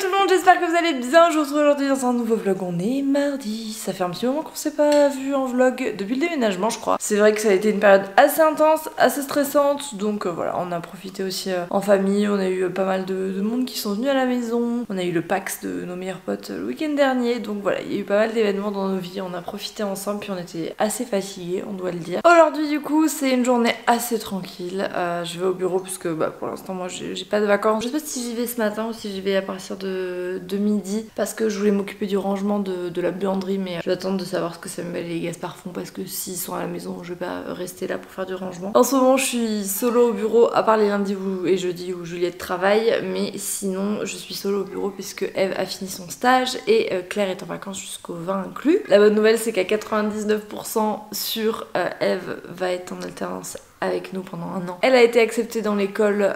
tout le monde, j'espère que vous allez bien. Je vous retrouve aujourd'hui dans un nouveau vlog. On est mardi, ça fait un petit moment qu'on s'est pas vu en vlog depuis le déménagement je crois. C'est vrai que ça a été une période assez intense, assez stressante, donc voilà, on a profité aussi en famille. On a eu pas mal de monde qui sont venus à la maison. On a eu le PAX de nos meilleurs potes le week-end dernier, donc voilà, il y a eu pas mal d'événements dans nos vies. On a profité ensemble, puis on était assez fatigués, on doit le dire. Aujourd'hui du coup c'est une journée assez tranquille. Je vais au bureau puisque pour l'instant moi j'ai pas de vacances. Je sais pas si j'y vais ce matin ou si j'y vais à partir de midi, parce que je voulais m'occuper du rangement de la buanderie, mais je vais attendre de savoir ce que Samuel et Gaspard font, parce que s'ils sont à la maison je vais pas rester là pour faire du rangement. En ce moment je suis solo au bureau, à part les lundis et jeudis où Juliette travaille, mais sinon je suis solo au bureau puisque Eve a fini son stage et Claire est en vacances jusqu'au 20 inclus. La bonne nouvelle c'est qu'à 99% sur Eve va être en alternance avec nous pendant un an. Elle a été acceptée dans l'école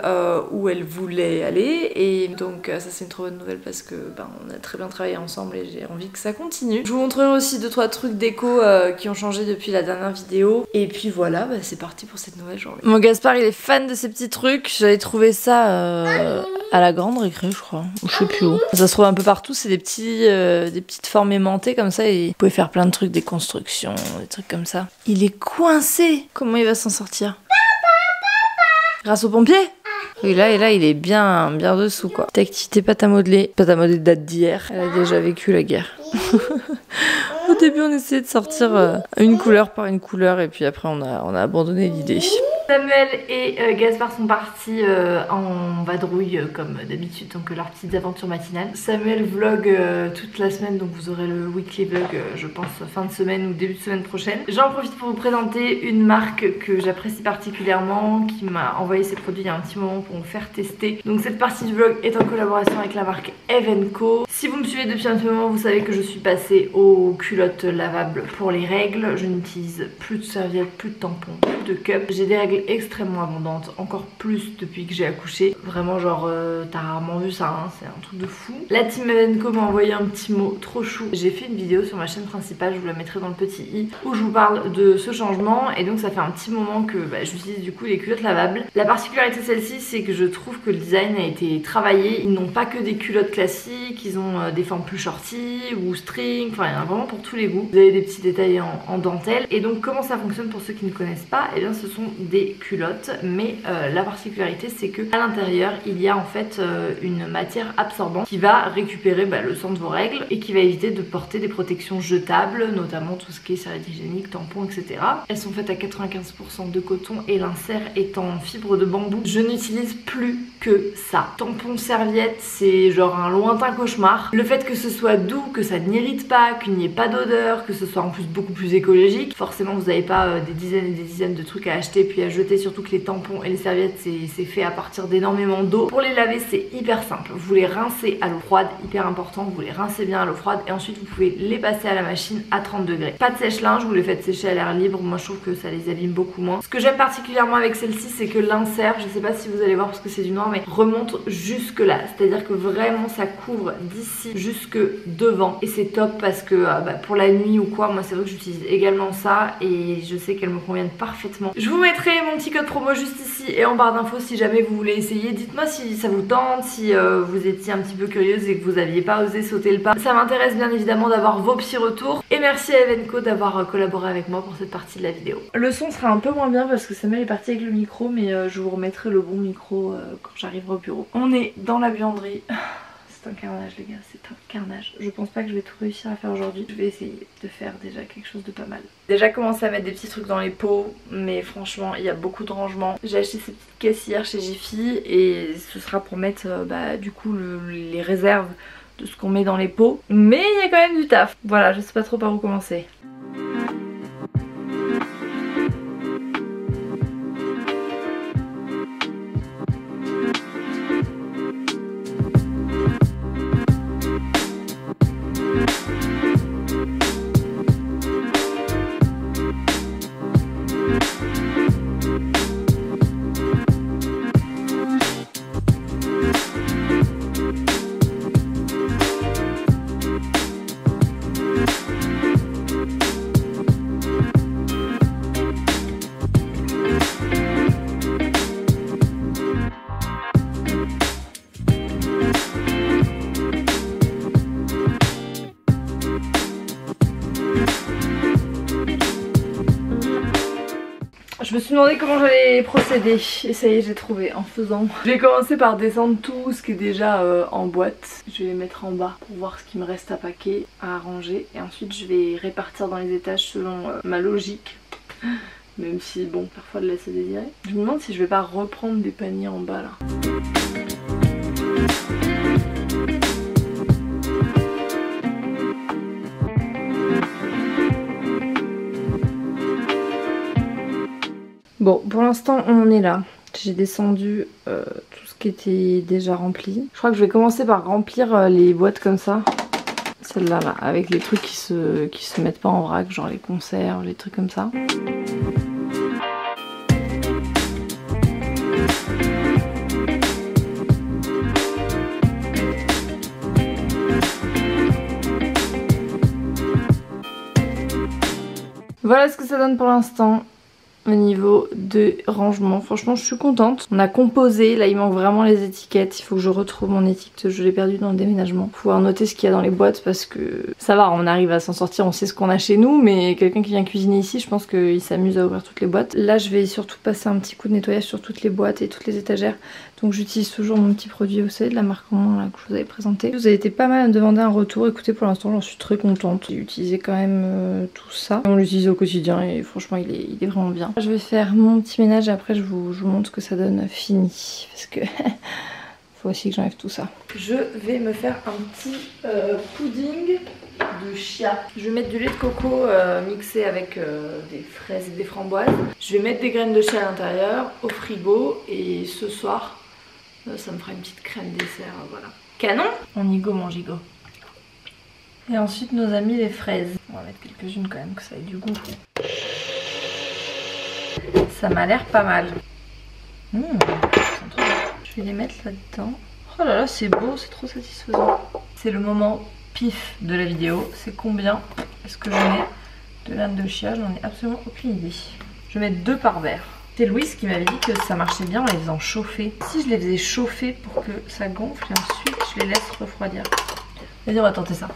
où elle voulait aller, et donc ça c'est une trop bonne nouvelle parce que on a très bien travaillé ensemble et j'ai envie que ça continue. Je vous montrerai aussi 2-3 trucs déco qui ont changé depuis la dernière vidéo, et puis voilà, c'est parti pour cette nouvelle journée. Mon Gaspard il est fan de ces petits trucs, j'avais trouvé ça à la grande récré je crois, ou je sais plus où. Ça se trouve un peu partout, c'est des petites formes aimantées comme ça, et vous pouvez faire plein de trucs, des constructions, des trucs comme ça. Il est coincé, comment il va s'en sortir? Grâce au pompier? Et là, il est bien dessous quoi. Cette activité pâte à modeler date d'hier. Elle a déjà vécu la guerre. Au début, on essayait de sortir une couleur par une couleur, et puis après, on a abandonné l'idée. Samuel et Gaspard sont partis en vadrouille comme d'habitude, donc leurs petites aventures matinales. Samuel vlog toute la semaine, donc vous aurez le weekly vlog je pense fin de semaine ou début de semaine prochaine. J'en profite pour vous présenter une marque que j'apprécie particulièrement, qui m'a envoyé ses produits il y a un petit moment pour me faire tester. Donc cette partie du vlog est en collaboration avec la marque Eve & Co. Si vous me suivez depuis un petit moment, vous savez que je suis passée aux culottes lavables pour les règles. Je n'utilise plus de serviettes, plus de tampons, plus de cups. J'ai des règles extrêmement abondantes, encore plus depuis que j'ai accouché. Vraiment genre t'as rarement vu ça, hein, c'est un truc de fou. La team Eve & Co m'a envoyé un petit mot trop chou. J'ai fait une vidéo sur ma chaîne principale, je vous la mettrai dans le petit i, où je vous parle de ce changement, et donc ça fait un petit moment que j'utilise du coup les culottes lavables. La particularité de celle-ci, c'est que je trouve que le design a été travaillé. Ils n'ont pas que des culottes classiques, ils ont des formes plus shorty ou string, enfin il y en a vraiment pour tous les goûts. Vous avez des petits détails en dentelle. Et donc comment ça fonctionne pour ceux qui ne connaissent pas? Et bien ce sont des culottes, mais la particularité c'est que à l'intérieur il y a en fait une matière absorbante qui va récupérer le sang de vos règles et qui va éviter de porter des protections jetables, notamment tout ce qui est serviette hygiénique, tampons, etc. Elles sont faites à 95% de coton et l'insert est en fibre de bambou. Je n'utilise plus que ça. Tampons, serviettes, c'est genre un lointain cauchemar. Le fait que ce soit doux, que ça n'irrite pas, qu'il n'y ait pas d'odeur, que ce soit en plus beaucoup plus écologique, forcément vous n'avez pas des dizaines et des dizaines de trucs à acheter puis à jeter, surtout que les tampons et les serviettes c'est fait à partir d'énormément d'eau. Pour les laver c'est hyper simple, vous les rincez à l'eau froide, hyper important, vous les rincez bien à l'eau froide et ensuite vous pouvez les passer à la machine à 30 degrés. Pas de sèche-linge, vous les faites sécher à l'air libre, moi je trouve que ça les abîme beaucoup moins. Ce que j'aime particulièrement avec celle-ci, c'est que l'insert, je sais pas si vous allez voir parce que c'est du noir, mais remonte jusque là, c'est à dire que vraiment ça couvre d'ici jusque devant, et c'est top parce que pour la nuit ou quoi, moi c'est vrai que j'utilise également ça et je sais qu'elles me conviennent parfaitement. Je vous mettrai mon petit code promo juste ici et en barre d'infos si jamais vous voulez essayer. Dites-moi si ça vous tente, si vous étiez un petit peu curieuse et que vous aviez pas osé sauter le pas. Ça m'intéresse bien évidemment d'avoir vos petits retours, et merci à Eve & Co d'avoir collaboré avec moi pour cette partie de la vidéo. Le son sera un peu moins bien parce que Samuel est parti avec le micro, mais je vous remettrai le bon micro quand j'arriverai au bureau. On est dans la buanderie. C'est un carnage les gars, c'est un carnage. Je pense pas que je vais tout réussir à faire aujourd'hui. Je vais essayer de faire déjà quelque chose de pas mal. Déjà commencé à mettre des petits trucs dans les pots, mais franchement il y a beaucoup de rangements. J'ai acheté ces petites caisses hier chez Jiffy et ce sera pour mettre du coup les réserves de ce qu'on met dans les pots. Mais il y a quand même du taf. Voilà, je sais pas trop par où commencer. me suis demandé comment j'allais procéder et ça y est j'ai trouvé en faisant. Je vais commencer par descendre tout ce qui est déjà en boîte. Je vais les mettre en bas pour voir ce qui me reste à paquer, à arranger et ensuite je vais répartir dans les étages selon ma logique. Même si bon parfois de laisse à désirer. Je me demande si je vais pas reprendre des paniers en bas là. Bon, pour l'instant on en est là. J'ai descendu tout ce qui était déjà rempli. Je crois que je vais commencer par remplir les boîtes comme ça. Celle-là, là, avec les trucs qui se mettent pas en vrac, genre les conserves, les trucs comme ça. Voilà ce que ça donne pour l'instant. Au niveau de rangement, franchement je suis contente. On a composé, là il manque vraiment les étiquettes. Il faut que je retrouve mon étiquette, je l'ai perdue dans le déménagement. Faut pouvoir noter ce qu'il y a dans les boîtes parce que ça va, on arrive à s'en sortir, on sait ce qu'on a chez nous. Mais quelqu'un qui vient cuisiner ici, je pense qu'il s'amuse à ouvrir toutes les boîtes. Là je vais surtout passer un petit coup de nettoyage sur toutes les boîtes et toutes les étagères. Donc j'utilise toujours mon petit produit, vous savez, de la marque Roman là, que je vous avais présenté. Vous avez été pas mal à me demander un retour. Écoutez, pour l'instant j'en suis très contente. J'ai utilisé quand même tout ça. On l'utilise au quotidien et franchement il est vraiment bien. Je vais faire mon petit ménage et après je vous montre ce que ça donne fini. Parce que faut aussi que j'enlève tout ça. Je vais me faire un petit pudding de chia. Je vais mettre du lait de coco mixé avec des fraises et des framboises. Je vais mettre des graines de chia à l'intérieur au frigo et ce soir ça me fera une petite crème dessert, voilà. Canon. On y go mon gigot. Et ensuite nos amis les fraises. On va mettre quelques-unes quand même que ça ait du goût. Ça m'a l'air pas mal. Je vais les mettre là-dedans. Oh là là c'est beau, c'est trop satisfaisant. C'est le moment pif de la vidéo. C'est combien est-ce que je mets de laine de chia? Je n'en ai absolument aucune idée. Je vais mettre 2 par verre. C'est Louise qui m'avait dit que ça marchait bien en les faisant chauffer. Si je les faisais chauffer pour que ça gonfle et ensuite je les laisse refroidir. Vas-y on va tenter ça.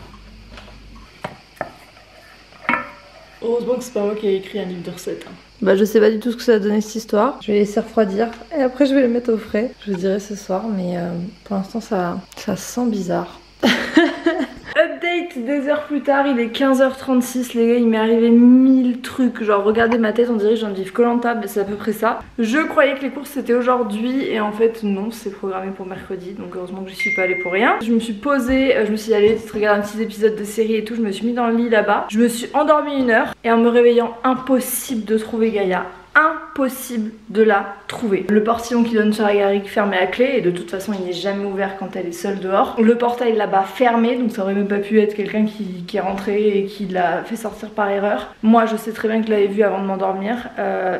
Heureusement que c'est pas moi qui ai écrit un livre de recettes. Bah je sais pas du tout ce que ça va donner cette histoire. Je vais les laisser refroidir et après je vais les mettre au frais. Je vous dirai ce soir mais pour l'instant ça sent bizarre. Update 2 heures plus tard, il est 15h36 les gars, il m'est arrivé 1000 trucs. Genre regardez ma tête, on dirait que j'en vive Koh-Lanta, c'est à peu près ça. Je croyais que les courses c'était aujourd'hui et en fait non, c'est programmé pour mercredi. Donc heureusement que je suis pas allée pour rien. Je me suis posée, je me suis dit allez regarder un petit épisode de série et tout. Je me suis mis dans le lit là-bas. Je me suis endormie 1 heure et en me réveillant impossible de trouver Gaïa. Impossible de la trouver. Le portillon qui donne sur la garrigue fermé à clé et de toute façon il n'est jamais ouvert quand elle est seule dehors. Le portail là-bas fermé, donc ça aurait même pas pu être quelqu'un qui est rentré et qui l'a fait sortir par erreur. Moi je sais très bien que je l'avais vu avant de m'endormir.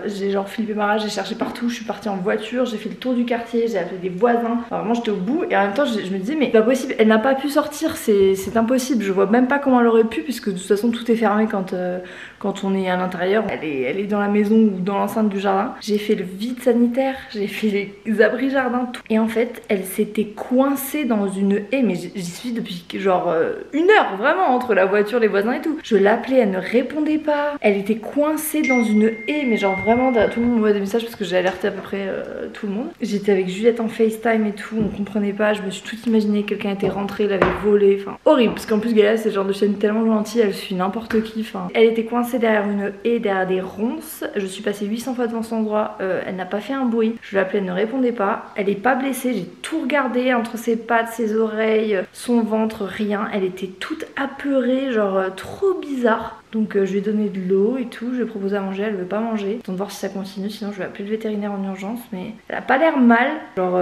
J'ai genre flippé ma rage, j'ai cherché partout, je suis partie en voiture, j'ai fait le tour du quartier, j'ai appelé des voisins. Enfin, vraiment j'étais au bout et en même temps je me disais mais c'est pas possible, elle n'a pas pu sortir, c'est impossible. Je vois même pas comment elle aurait pu puisque de toute façon tout est fermé quand on est à l'intérieur. Elle est dans la maison ou dans l'enceinte du jardin. J'ai fait le vide sanitaire, j'ai fait les abris jardin, tout. Et en fait, elle s'était coincée dans une haie, mais j'y suis depuis genre 1 heure, vraiment, entre la voiture, les voisins et tout. Je l'appelais, elle ne répondait pas. Elle était coincée dans une haie, mais genre vraiment, tout le monde m'envoie des messages parce que j'ai alerté à peu près tout le monde. J'étais avec Juliette en FaceTime et tout, on comprenait pas, je me suis tout imaginé, quelqu'un était rentré, l'avait volé, enfin horrible, parce qu'en plus Gaïa c'est le genre de chaîne tellement gentille, elle suit n'importe qui, enfin. Elle était coincée derrière une haie, derrière des ronces, je suis passée 800 fois devant son endroit, elle n'a pas fait un bruit, je l'appelais, elle ne répondait pas, elle est pas blessée, j'ai tout regardé entre ses pattes, ses oreilles, son ventre, rien, elle était toute apeurée, genre trop bizarre. Donc je lui ai donné de l'eau et tout, je lui ai proposé à manger, elle veut pas manger. Attends de voir si ça continue, sinon je vais appeler le vétérinaire en urgence. Mais elle a pas l'air mal, genre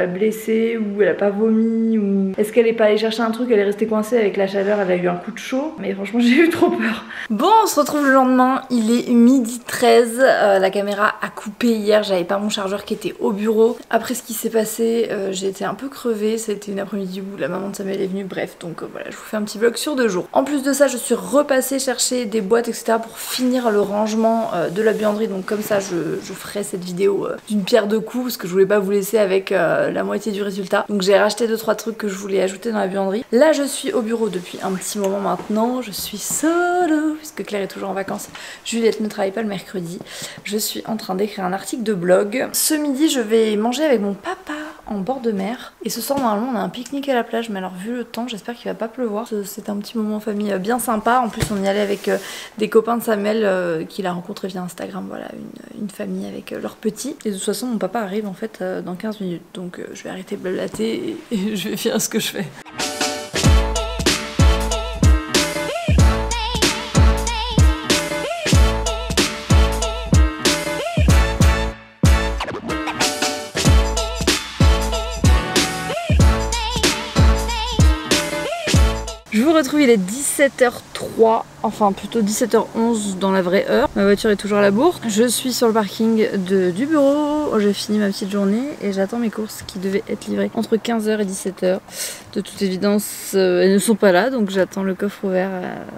blessée ou elle a pas vomi ou... Est-ce qu'elle est pas allée chercher un truc, elle est restée coincée avec la chaleur, elle a eu un coup de chaud. Mais franchement j'ai eu trop peur. Bon, on se retrouve le lendemain, il est 12h13, la caméra a coupé hier, j'avais pas mon chargeur qui était au bureau. Après ce qui s'est passé, j'ai été un peu crevée, ça a été une après-midi où la maman de Samuel est venue, bref. Donc voilà, je vous fais un petit vlog sur 2 jours. En plus de ça, je suis repassée chercher racheté des boîtes etc pour finir le rangement de la buanderie, donc comme ça je ferai cette vidéo d'une pierre deux coups parce que je voulais pas vous laisser avec la moitié du résultat. Donc j'ai racheté 2-3 trucs que je voulais ajouter dans la buanderie. Là je suis au bureau depuis un petit moment maintenant, je suis solo puisque Claire est toujours en vacances, Juliette ne travaille pas le mercredi. Je suis en train d'écrire un article de blog. Ce midi je vais manger avec mon papa en bord de mer et ce soir normalement on a un pique-nique à la plage, mais alors vu le temps j'espère qu'il va pas pleuvoir. C'est un petit moment en famille bien sympa. En plus on y allait avec des copains de Samuel qu'il a rencontré via Instagram, voilà, une famille avec leurs petits. Et de toute façon mon papa arrive en fait dans 15 minutes, donc je vais arrêter de blablater et je vais faire ce que je fais. Je vous retrouve, il est 17h03, enfin plutôt 17h11 dans la vraie heure. Ma voiture est toujours à la bourre. Je suis sur le parking du bureau, j'ai fini ma petite journée et j'attends mes courses qui devaient être livrées entre 15h et 17h. De toute évidence, elles ne sont pas là, donc j'attends le coffre ouvert.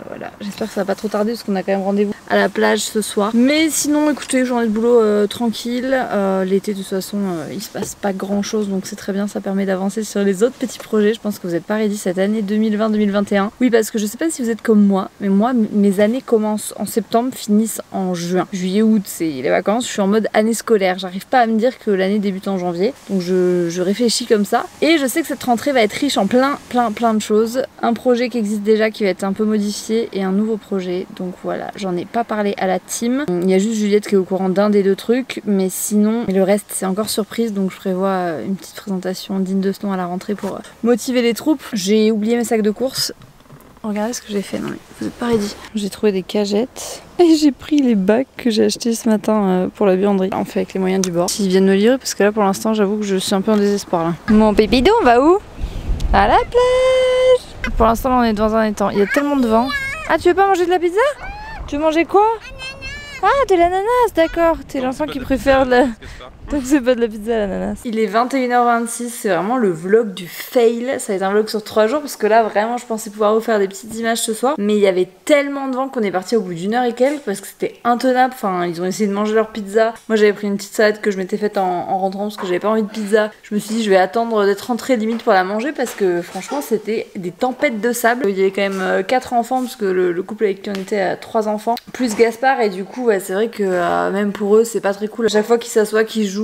Voilà, j'espère que ça va pas trop tarder parce qu'on a quand même rendez-vous à la plage ce soir. Mais sinon, écoutez, journée de boulot tranquille. L'été de toute façon, il se passe pas grand chose, donc c'est très bien, ça permet d'avancer sur les autres petits projets. Je pense que vous n'êtes pas ready cette année 2020-2021. Oui, parce que je sais pas si vous êtes comme moi, mais moi mes années commencent en septembre, finissent en juin. Juillet, août, c'est les vacances, je suis en mode année scolaire. J'arrive pas à me dire que l'année débute en janvier, donc je réfléchis comme ça. Et je sais que cette rentrée va être riche en plein de choses. Un projet qui existe déjà qui va être un peu modifié et un nouveau projet. Donc voilà, j'en ai pas parlé à la team. Il y a juste Juliette qui est au courant d'un des deux trucs, mais sinon le reste c'est encore surprise, donc je prévois une petite présentation digne de ce nom à la rentrée pour motiver les troupes. J'ai oublié mes sacs de course. Regardez ce que j'ai fait, non mais vous êtes pas ready. J'ai trouvé des cagettes et j'ai pris les bacs que j'ai achetés ce matin pour la buanderie. On fait avec les moyens du bord. S'ils viennent me livrer, parce que là pour l'instant j'avoue que je suis un peu en désespoir là. Mon pépidou, on va où? À la plage. Pour l'instant on est dans un étang, il y a tellement de vent. Ah, tu veux pas manger de la pizza? Tu veux manger quoi? Ah, de l'ananas, d'accord. T'es l'enfant qui préfère la... Donc c'est pas de la pizza à l'ananas. Il est 21h26, c'est vraiment le vlog du fail. Ça va être un vlog sur 3 jours parce que là vraiment je pensais pouvoir vous faire des petites images ce soir. Mais il y avait tellement de vent qu'on est parti au bout d'une heure et quelques parce que c'était intenable. Enfin ils ont essayé de manger leur pizza. Moi j'avais pris une petite salade que je m'étais faite en rentrant parce que j'avais pas envie de pizza. Je me suis dit je vais attendre d'être rentrée limite pour la manger parce que franchement c'était des tempêtes de sable. Il y avait quand même 4 enfants parce que le couple avec qui on était à 3 enfants. Plus Gaspard et du coup ouais, c'est vrai que même pour eux c'est pas très cool. À chaque fois qu'ils s'assoient, qu'ils jouent,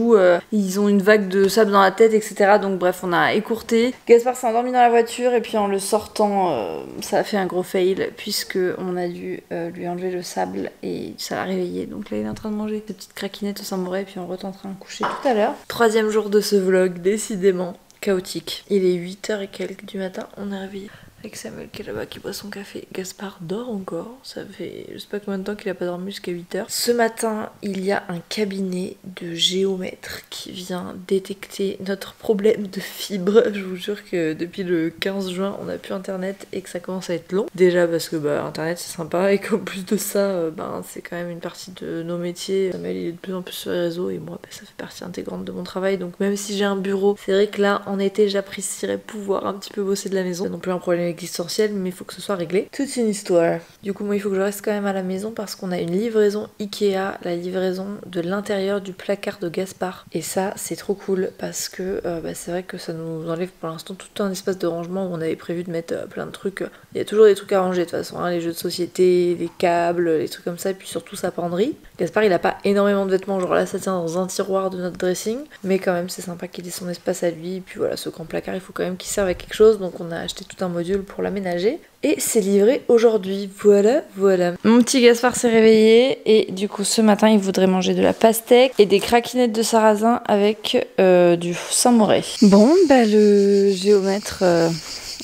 ils ont une vague de sable dans la tête etc. Donc bref on a écourté. Gaspard s'est endormi dans la voiture et puis en le sortant ça a fait un gros fail puisque on a dû lui enlever le sable et ça l'a réveillé. Donc là il est en train de manger des petites craquinettes au Samouret et puis on retentera un coucher tout à l'heure. 3e jour de ce vlog, décidément chaotique. Il est 8h et quelques du matin, on est réveillé avec Samuel qui est là-bas qui boit son café. Gaspard dort encore, ça fait je sais pas combien de temps qu'il a pas dormi jusqu'à 8h. Ce matin il y a un cabinet de géomètre qui vient détecter notre problème de fibre. Je vous jure que depuis le 15 juin on a plus internet et que ça commence à être long. Déjà parce que internet c'est sympa et qu'en plus de ça c'est quand même une partie de nos métiers. Samuel il est de plus en plus sur les réseaux et moi ça fait partie intégrante de mon travail. Donc même si j'ai un bureau, c'est vrai que là en été j'apprécierais pouvoir un petit peu bosser de la maison. C'est non plus un problème existentiel mais il faut que ce soit réglé. Toute une histoire. Du coup moi il faut que je reste quand même à la maison parce qu'on a une livraison Ikea, la livraison de l'intérieur du placard de Gaspard et ça c'est trop cool parce que c'est vrai que ça nous enlève pour l'instant tout un espace de rangement où on avait prévu de mettre plein de trucs. Il y a toujours des trucs à ranger de toute façon, les jeux de société, les câbles, les trucs comme ça et puis surtout sa penderie. Gaspard il a pas énormément de vêtements, genre là ça tient dans un tiroir de notre dressing mais quand même c'est sympa qu'il ait son espace à lui et puis voilà ce grand placard il faut quand même qu'il serve à quelque chose donc on a acheté tout un module pour l'aménager et c'est livré aujourd'hui. Voilà. Mon petit Gaspard s'est réveillé et du coup ce matin il voudrait manger de la pastèque et des craquinettes de sarrasin avec du Saint-Moré. Bon le géomètre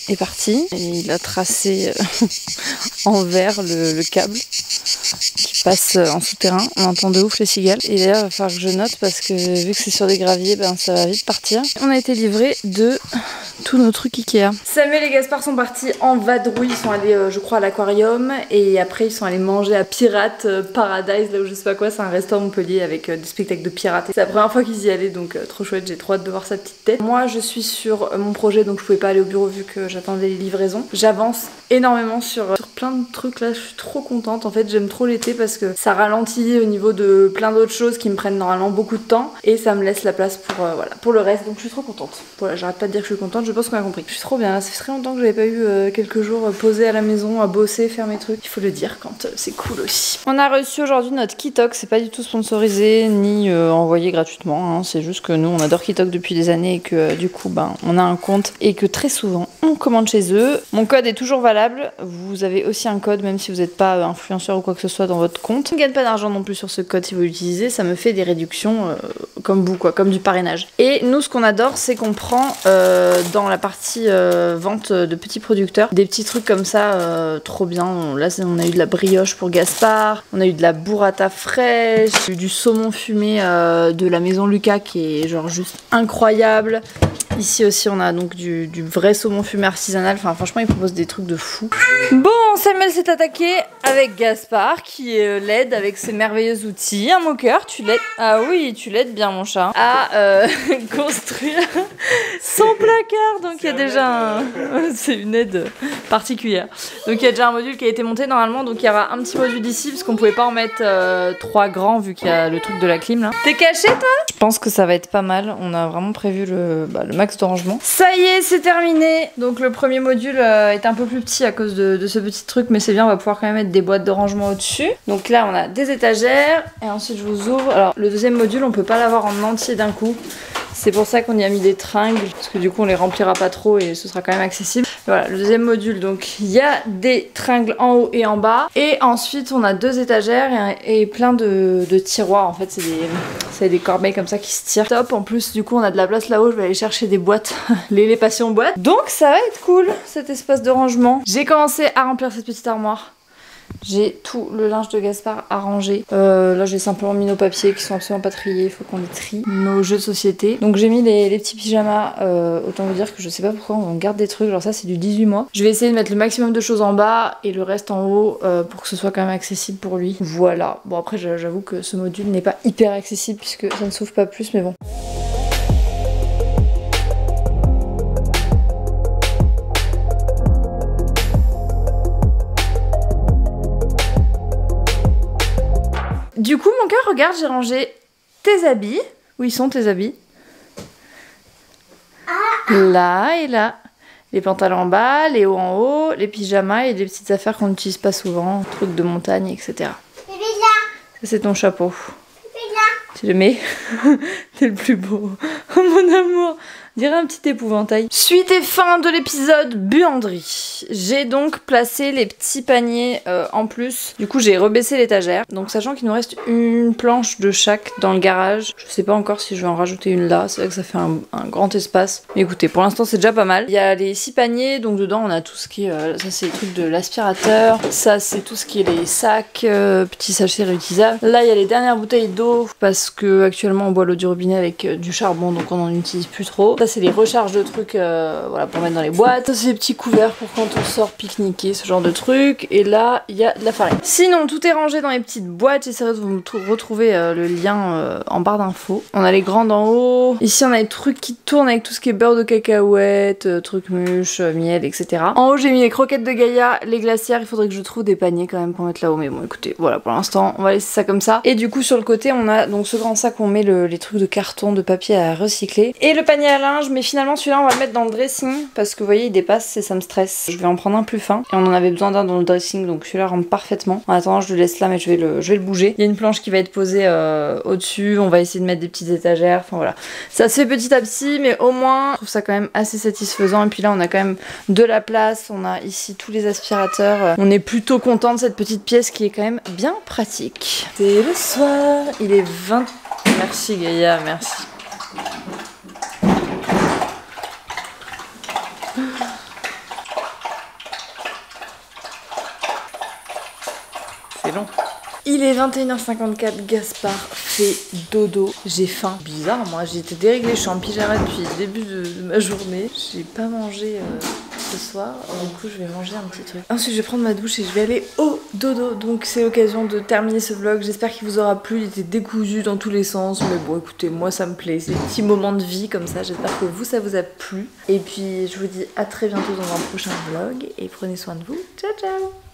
est parti et il a tracé en vert le câble qui passe en souterrain. On entend de ouf les cigales et d'ailleurs il va falloir que je note parce que vu que c'est sur des graviers ça va vite partir. On a été livré de tous nos trucs Ikea. Samuel et Gaspard sont partis en vadrouille, ils sont allés je crois à l'aquarium et après ils sont allés manger à Pirate Paradise, là où je sais pas quoi, c'est un restaurant à Montpellier avec des spectacles de pirates. C'est la première fois qu'ils y allaient donc trop chouette, j'ai trop hâte de voir sa petite tête. Moi je suis sur mon projet donc je pouvais pas aller au bureau vu que j'attendais les livraisons. J'avance énormément sur plein de trucs là, je suis trop contente. En fait j'aime trop l'été parce que ça ralentit au niveau de plein d'autres choses qui me prennent normalement beaucoup de temps et ça me laisse la place pour, voilà, pour le reste, donc je suis trop contente. Voilà, j'arrête pas de dire que je suis contente, je pense qu'on a compris. Je suis trop bien, ça fait très longtemps que j'avais pas eu quelques jours posés à la maison, à bosser, faire mes trucs. Il faut le dire quand c'est cool aussi. On a reçu aujourd'hui notre Kitok, c'est pas du tout sponsorisé ni envoyé gratuitement, hein. C'est juste que nous on adore Kitok depuis des années et que du coup ben, on a un compte et que très souvent on commande chez eux. Mon code est toujours valable, vous avez aussi un code même si vous n'êtes pas influenceur ou quoi que ce soit dans votre compte. On ne gagne pas d'argent non plus sur ce code si vous l'utilisez, ça me fait des réductions comme vous quoi, comme du parrainage. Et nous ce qu'on adore c'est qu'on prend dans la partie vente de petits producteurs des petits trucs comme ça trop bien. Là on a eu de la brioche pour Gaspard, on a eu de la burrata fraîche, du saumon fumé de la maison Lucas qui est genre juste incroyable. Ici aussi on a donc du vrai saumon fumé artisanal, enfin franchement ils proposent des trucs de fou. Bon, Samuel s'est attaqué avec Gaspard qui l'aide avec ses merveilleux outils. Un moqueur, tu l'aides, ah oui tu l'aides bien mon chat, à construire son placard. Donc il y a déjà c'est une aide particulière. Donc il y a déjà un module qui a été monté normalement, donc il y aura un petit module ici parce qu'on pouvait pas en mettre 3 grands vu qu'il y a le truc de la clim là. T'es caché toi? Je pense que ça va être pas mal, on a vraiment prévu le max de rangement. Ça y est, c'est terminé. Donc le premier module est un peu plus petit à cause de ce petit truc, mais c'est bien, on va pouvoir quand même mettre des boîtes de rangement au-dessus. Donc là on a des étagères et ensuite je vous ouvre. Alors le deuxième module on peut pas l'avoir en entier d'un coup. C'est pour ça qu'on y a mis des tringles, parce que du coup on les remplira pas trop et ce sera quand même accessible. Voilà, le deuxième module, donc il y a des tringles en haut et en bas. Et ensuite on a 2 étagères et plein de tiroirs. En fait c'est des corbeilles comme ça qui se tirent. Top, en plus du coup on a de la place là-haut, je vais aller chercher des boîtes, les passions boîtes. Donc ça va être cool cet espace de rangement. J'ai commencé à remplir cette petite armoire. J'ai tout le linge de Gaspard à ranger. Là j'ai simplement mis nos papiers qui sont absolument pas triés, il faut qu'on les trie. Nos jeux de société. Donc j'ai mis les petits pyjamas, autant vous dire que je sais pas pourquoi on garde des trucs, genre ça c'est du 18 mois. Je vais essayer de mettre le maximum de choses en bas et le reste en haut pour que ce soit quand même accessible pour lui. Voilà, bon après j'avoue que ce module n'est pas hyper accessible puisque ça ne s'ouvre pas plus, mais bon. Du coup, mon cœur, regarde, j'ai rangé tes habits. Où ils sont tes habits? Là et là. Les pantalons en bas, les hauts en haut, les pyjamas et des petites affaires qu'on n'utilise pas souvent, trucs de montagne, etc. Ça, c'est ton chapeau. Tu le mets? T'es le plus beau. Oh mon amour. On dirait un petit épouvantail. Suite et fin de l'épisode buanderie. J'ai donc placé les petits paniers en plus. Du coup j'ai rebaissé l'étagère. Donc sachant qu'il nous reste une planche de chaque dans le garage. Je sais pas encore si je vais en rajouter une là. C'est vrai que ça fait un grand espace. Mais écoutez, pour l'instant c'est déjà pas mal. Il y a les 6 paniers. Donc dedans on a tout ce qui est... ça c'est les trucs de l'aspirateur. Ça c'est tout ce qui est les sacs, petits sachets réutilisables. Là il y a les dernières bouteilles d'eau. Parce que actuellement on boit l'eau du robinet avec du charbon. Donc on en utilise plus trop. Ça c'est les recharges de trucs voilà, pour mettre dans les boîtes. Ça c'est les petits couverts pour quand on sort pique-niquer, ce genre de trucs. Et là il y a de la farine. Sinon tout est rangé dans les petites boîtes. J'essaierai de vous retrouver le lien en barre d'infos. On a les grandes en haut. Ici on a les trucs qui tournent avec tout ce qui est beurre de cacahuète, trucs mûches, miel, etc. En haut j'ai mis les croquettes de Gaïa, les glacières. Il faudrait que je trouve des paniers quand même pour mettre là-haut. Mais bon écoutez, voilà pour l'instant on va laisser ça comme ça. Et du coup sur le côté on a donc ce grand sac où on met les trucs de carton, de papier à recycler. Et le panier à linge, mais finalement celui-là on va le mettre dans le dressing parce que vous voyez il dépasse et ça me stresse. Je vais en prendre un plus fin et on en avait besoin d'un dans le dressing donc celui-là rentre parfaitement. En attendant je le laisse là mais je vais le bouger. Il y a une planche qui va être posée au-dessus, on va essayer de mettre des petites étagères, enfin voilà. Ça se fait petit à petit mais au moins je trouve ça quand même assez satisfaisant et puis là on a quand même de la place, on a ici tous les aspirateurs. On est plutôt content de cette petite pièce qui est quand même bien pratique. C'est le soir, il est 20... Merci Gaïa, merci. C'est long. Il est 21h54, Gaspard fait dodo. J'ai faim. Bizarre, moi j'ai été déréglée, je suis en pyjama depuis le début de ma journée. J'ai pas mangé ce soir, du coup je vais manger un petit truc. Ensuite je vais prendre ma douche et je vais aller au dodo. Donc c'est l'occasion de terminer ce vlog. J'espère qu'il vous aura plu, il était décousu dans tous les sens. Mais bon écoutez, moi ça me plaît, c'est des petits moments de vie comme ça. J'espère que vous ça vous a plu. Et puis je vous dis à très bientôt dans un prochain vlog et prenez soin de vous. Ciao ciao.